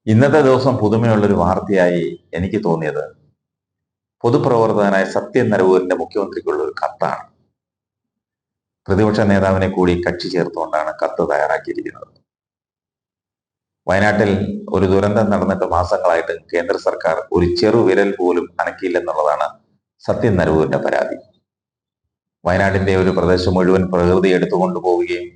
ഇന്നത്തെ ദിവസം പുതുമയുള്ളൊരു വാർത്തയായി എനിക്ക് തോന്നിയത് പൊതുപ്രവർത്തകനായ സത്യൻ നരവൂരിന്റെ മുഖ്യമന്ത്രിക്കുള്ള ഒരു കത്താണ്. പ്രതിപക്ഷ നേതാവിനെ കൂടി കക്ഷി ചേർത്തുകൊണ്ടാണ് കത്ത് തയ്യാറാക്കിയിരിക്കുന്നത്. വയനാട്ടിൽ ഒരു ദുരന്തം നടന്നിട്ട് മാസങ്ങളായിട്ട് കേന്ദ്ര സർക്കാർ ഒരു ചെറുവിരൽ പോലും അനക്കിയില്ലെന്നുള്ളതാണ് സത്യൻ നരവൂരിന്റെ പരാതി. വയനാട്ടിന്റെ ഒരു പ്രദേശം മുഴുവൻ പ്രകൃതി എടുത്തുകൊണ്ടു പോവുകയും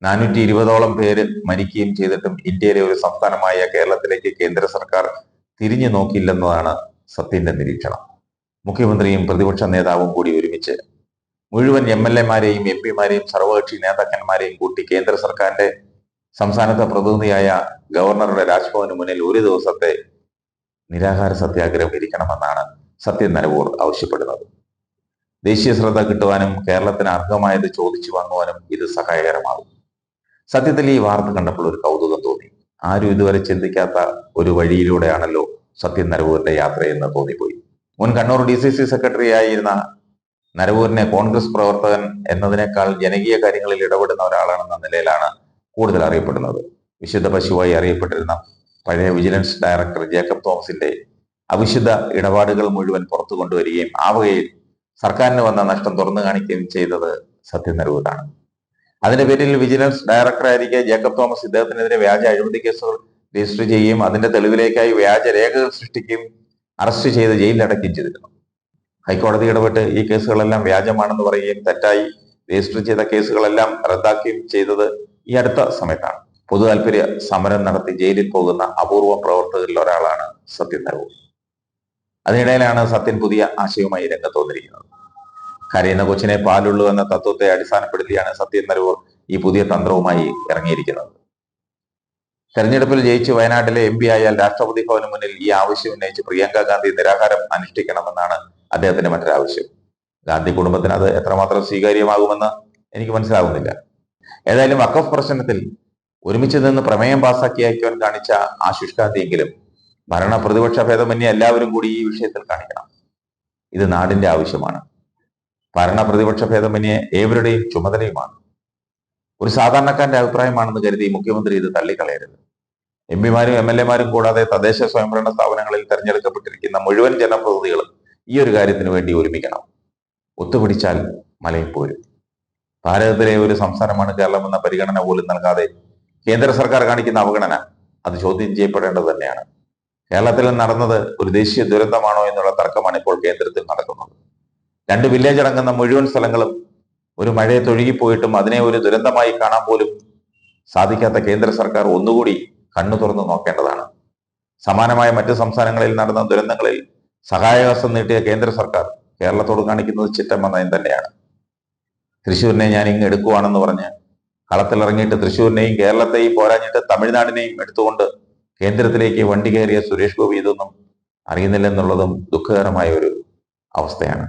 420ഓളം പേര് മരിക്കുകയും ചെയ്തിട്ടും ഇന്ത്യയിലെ ഒരു സംസ്ഥാനമായ കേരളത്തിലേക്ക് കേന്ദ്ര സർക്കാർ തിരിഞ്ഞു നോക്കിയില്ലെന്നതാണ് സത്യന്റെ നിരീക്ഷണം. മുഖ്യമന്ത്രിയും പ്രതിപക്ഷ നേതാവും കൂടി ഒരുമിച്ച് മുഴുവൻ MLA-മാരെയും MP-മാരെയും സർവകക്ഷി നേതാക്കന്മാരെയും കൂട്ടി കേന്ദ്ര സർക്കാരിന്റെ സംസ്ഥാനത്തെ പ്രതിനിധിയായ ഗവർണറുടെ രാജ്ഭവന് മുന്നിൽ ഒരു ദിവസത്തെ നിരാഹാര സത്യാഗ്രഹം ഇരിക്കണമെന്നാണ് സത്യൻ നരവൂർ ആവശ്യപ്പെടുന്നത്. ദേശീയ ശ്രദ്ധ കിട്ടുവാനും കേരളത്തിന് അർഹമായത് ചോദിച്ചു വാങ്ങുവാനും ഇത് സഹായകരമാകും. സത്യത്തിൽ ഈ വാർത്ത കണ്ടപ്പോൾ ഒരു കൗതുകം തോന്നി. ആരും ഇതുവരെ ചിന്തിക്കാത്ത ഒരു വഴിയിലൂടെയാണല്ലോ സത്യൻ നരവൂരിന്റെ യാത്രയെന്ന് തോന്നിപ്പോയി. മുൻ കണ്ണൂർ DCC സെക്രട്ടറി ആയിരുന്ന നരവൂരിനെ കോൺഗ്രസ് പ്രവർത്തകൻ എന്നതിനേക്കാൾ ജനകീയ കാര്യങ്ങളിൽ ഇടപെടുന്ന ഒരാളാണെന്ന നിലയിലാണ് കൂടുതൽ അറിയപ്പെടുന്നത്. വിശുദ്ധ പശുവായി അറിയപ്പെട്ടിരുന്ന പഴയ വിജിലൻസ് ഡയറക്ടർ ജേക്കബ് തോമസിന്റെ അവിശുദ്ധ ഇടപാടുകൾ മുഴുവൻ പുറത്തു കൊണ്ടുവരികയും ആ വകയിൽ സർക്കാരിന് വന്ന നഷ്ടം തുറന്നു കാണിക്കുകയും ചെയ്തത് സത്യൻ നരവൂരാണ്. അതിന്റെ പേരിൽ വിജിലൻസ് ഡയറക്ടറായിരിക്കെ ജേക്കബ് തോമസ് ഇദ്ദേഹത്തിനെതിരെ വ്യാജ അഴിമതി കേസുകൾ രജിസ്റ്റർ ചെയ്യുകയും അതിന്റെ തെളിവിലേക്കായി വ്യാജ രേഖകൾ സൃഷ്ടിക്കുകയും അറസ്റ്റ് ചെയ്ത് ജയിലിലടക്കുകയും ചെയ്തിരുന്നു. ഹൈക്കോടതി ഇടപെട്ട് ഈ കേസുകളെല്ലാം വ്യാജമാണെന്ന് പറയുകയും തെറ്റായി രജിസ്റ്റർ ചെയ്ത കേസുകളെല്ലാം റദ്ദാക്കുകയും ചെയ്തത് ഈ അടുത്ത സമയത്താണ്. പൊതു താല്പര്യ സമരം നടത്തി ജയിലിൽ പോകുന്ന അപൂർവ പ്രവർത്തകരിൽ ഒരാളാണ് സത്യൻ നരവൂർ. അതിനിടയിലാണ് സത്യൻ പുതിയ ആശയവുമായി രംഗത്ത് വന്നിരിക്കുന്നത്. കരയുന്ന കൊച്ചിനെ പാലുള്ളൂ എന്ന തത്വത്തെ അടിസ്ഥാനപ്പെടുത്തിയാണ് സത്യൻ നരവൂർ ഈ പുതിയ തന്ത്രവുമായി ഇറങ്ങിയിരിക്കുന്നത്. തെരഞ്ഞെടുപ്പിൽ ജയിച്ച് വയനാട്ടിലെ MP ആയാൽ രാഷ്ട്രപതി ഭവന് മുന്നിൽ ഈ ആവശ്യം ഉന്നയിച്ച് പ്രിയങ്ക ഗാന്ധി നിരാഹാരം അനുഷ്ഠിക്കണമെന്നാണ് അദ്ദേഹത്തിന്റെ മറ്റൊരാവശ്യം. ഗാന്ധി കുടുംബത്തിന് അത് എത്രമാത്രം സ്വീകാര്യമാകുമെന്ന് എനിക്ക് മനസ്സിലാകുന്നില്ല. ഏതായാലും വഖഫ് പ്രശ്നത്തിൽ ഒരുമിച്ച് നിന്ന് പ്രമേയം പാസാക്കി അയക്കുവാൻ കാണിച്ച ആ ശുഷ്കാന്തിയെങ്കിലും ഭരണ പ്രതിപക്ഷ ഭേദമന്യേ എല്ലാവരും കൂടി ഈ വിഷയത്തിൽ കാണിക്കണം. ഇത് നാടിന്റെ ആവശ്യമാണ്. ഭരണ പ്രതിപക്ഷ ഭേദമന്യേ ഏവരുടെയും ചുമതലയുമാണ്. ഒരു സാധാരണക്കാരന്റെ അഭിപ്രായമാണെന്ന് കരുതി മുഖ്യമന്ത്രി ഇത് തള്ളിക്കളയരുത്. MP-മാരും MLA-മാരും കൂടാതെ തദ്ദേശ സ്വയംഭരണ സ്ഥാപനങ്ങളിൽ തെരഞ്ഞെടുക്കപ്പെട്ടിരിക്കുന്ന മുഴുവൻ ജനപ്രതിനിധികളും ഈ ഒരു കാര്യത്തിന് വേണ്ടി ഒരുമിക്കണം. ഒത്തുപിടിച്ചാൽ മലയും പോരും. ഭാരതത്തിലെ ഒരു സംസ്ഥാനമാണ് കേരളം എന്ന പരിഗണന പോലും നൽകാതെ കേന്ദ്ര സർക്കാർ കാണിക്കുന്ന അവഗണന അത് ചോദ്യം ചെയ്യപ്പെടേണ്ടത് തന്നെയാണ്. കേരളത്തിൽ നടന്നത് ഒരു ദേശീയ ദുരന്തമാണോ എന്നുള്ള തർക്കമാണ് ഇപ്പോൾ കേന്ദ്രത്തിൽ നടക്കുന്നത്. 2 വില്ലേജ് അടങ്ങുന്ന മുഴുവൻ സ്ഥലങ്ങളും ഒരു മഴയത്ത് ഒഴുകിപ്പോയിട്ടും അതിനെ ഒരു ദുരന്തമായി കാണാൻ പോലും സാധിക്കാത്ത കേന്ദ്ര സർക്കാർ ഒന്നുകൂടി കണ്ണു തുറന്നു നോക്കേണ്ടതാണ്. സമാനമായ മറ്റ് സംസ്ഥാനങ്ങളിൽ നടന്ന ദുരന്തങ്ങളിൽ സഹായഹസ്തം നീട്ടിയ കേന്ദ്ര സർക്കാർ കേരളത്തോട് കാണിക്കുന്നത് ചിറ്റമ്മ നയം തന്നെയാണ്. തൃശ്ശൂരിനെ ഞാൻ ഇങ്ങ് എടുക്കുവാണെന്ന് പറഞ്ഞ് കളത്തിലിറങ്ങിയിട്ട് തൃശ്ശൂരിനെയും കേരളത്തെയും പോരാഞ്ഞിട്ട് തമിഴ്നാടിനെയും എടുത്തുകൊണ്ട് കേന്ദ്രത്തിലേക്ക് വണ്ടി കയറിയ സുരേഷ് ഗോപി ഇതൊന്നും അറിയുന്നില്ലെന്നുള്ളതും ദുഃഖകരമായ ഒരു അവസ്ഥയാണ്.